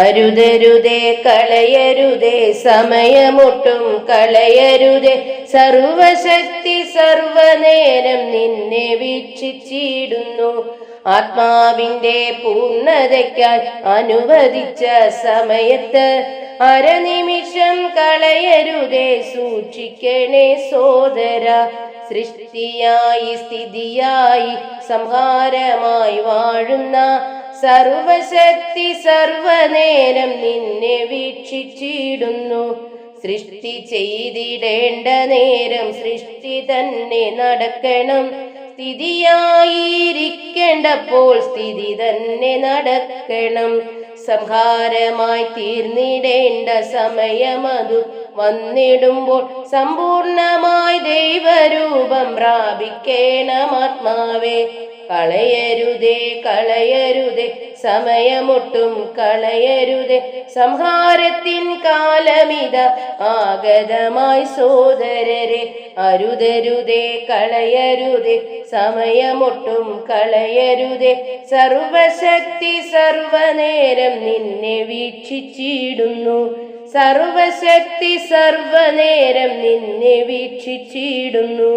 അരുതരുതേ കളയരുതേ സമയമൊട്ടും കളയരുതേ സർവശക്തി സർവനേരം നിന്നെ വീക്ഷിച്ചിടുന്നു ആത്മാവിന്റെ പൂർണ്ണതയ്ക്കായി അനുവദിച്ച സമയത്ത് അരനിമിഷം കളയരുതേ സൂക്ഷിക്കണേ സോദര സൃഷ്ടിയായി സ്ഥിതിയായി സംഹാരമായി വാഴുന്ന സർവശക്തി സർവനേരം നിന്നെ വീക്ഷിച്ചിടുന്നു സൃഷ്ടി ചെയ്തിടേണ്ട നേരം സൃഷ്ടി തന്നെ നടക്കണം സ്ഥിതിയായിരിക്കേണ്ടപ്പോൾ സ്ഥിതി തന്നെ നടക്കണം സംഹാരമായി തീർന്നിടേണ്ട സമയമതു വന്നിടുമ്പോൾ സമ്പൂർണമായി ദൈവരൂപം പ്രാപിക്കണം ആത്മാവേ കളയരുതേ കളയരുതേ സമയമൊട്ടും കളയരുതേ സംഹാരത്തിൻ കാലമിത ആഗതമായി സോദരരെ അരുതരുതേ കളയരുതേ സമയമൊട്ടും കളയരുതേ സർവശക്തി സർവനേരം നിന്നെ വീക്ഷിച്ചിടുന്നു സർവശക്തി സർവനേരം നിന്നെ വീക്ഷിച്ചിടുന്നു.